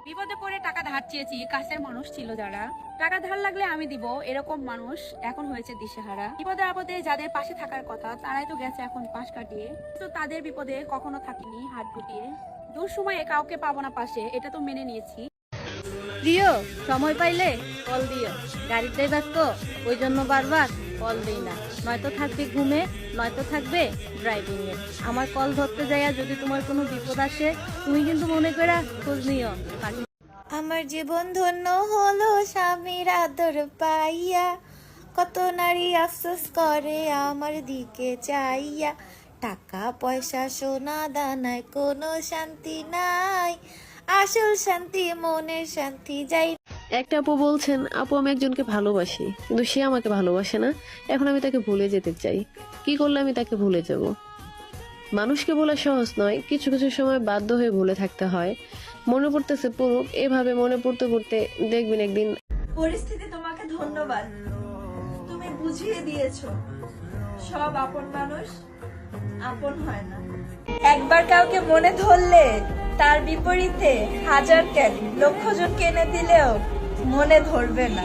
বিপদে পড়ে টাকা ধার চেয়েছি, কাছের মানুষ ছিল যারা, টাকা ধার লাগলে আমি দিব এরকম মানুষ এখন হয়েছে দিশেহারা। বিপদে আপদে যাদের পাশে থাকার কথা তারাই তো গেছে এখন পাশ কাটিয়ে, তো তাদের বিপদে কখনো থাকিনি হাত গুটিয়ে। দূর সময়ে কাউকে পাবো না পাশে, এটা তো মেনে নিয়েছি। প্রিয়, সময় পাইলে কল দিও। গাড়িতে ব্যস্ত, ওই জন্য বারবার কল দিই না। নয়তো থাকবে ঘুমে, নয়তো থাকবে ড্রাইভিং এ। আমার কল ধরতে যাইয়া যদি তোমার কোনো বিপদ আসে, তুমি কিন্তু মনে করে খোঁজ নিও। আমার জীবন ধন্য হলো স্বামীর আদর পাইয়া, কত নারী আফসোস করে আমার দিকে চাইয়া। টাকা পয়সা সোনা দানায় কোনো শান্তি নাই, আসল শান্তি মনের শান্তি যাই। একটা আপু বলছেন, আপু আমি একজনকে ভালোবাসি কিন্তু সে আমাকে ভালোবাসে না, এখন আমি তাকে ভুলে যেতে চাই, কি করলে আমি তাকে ভুলে যাব? মানুষকে বলা সহজ নয়, কিছু কিছু সময় বাধ্য হয়ে ভুলে থাকতে হয়। মনে পড়তেছে পড়ুক, এভাবে মনে পড়তে পড়তে দেখবেন একদিন পরিস্থিতি তোমাকে ধন্যবাদ, তুমি বুঝিয়ে দিয়েছো সব আপন মানুষ আপন হয় না। একবার কাউকে মনে ধরলে তার বিপরীতে হাজার কেন লক্ষ জন কেনে দিলেও মনে ধরবে না।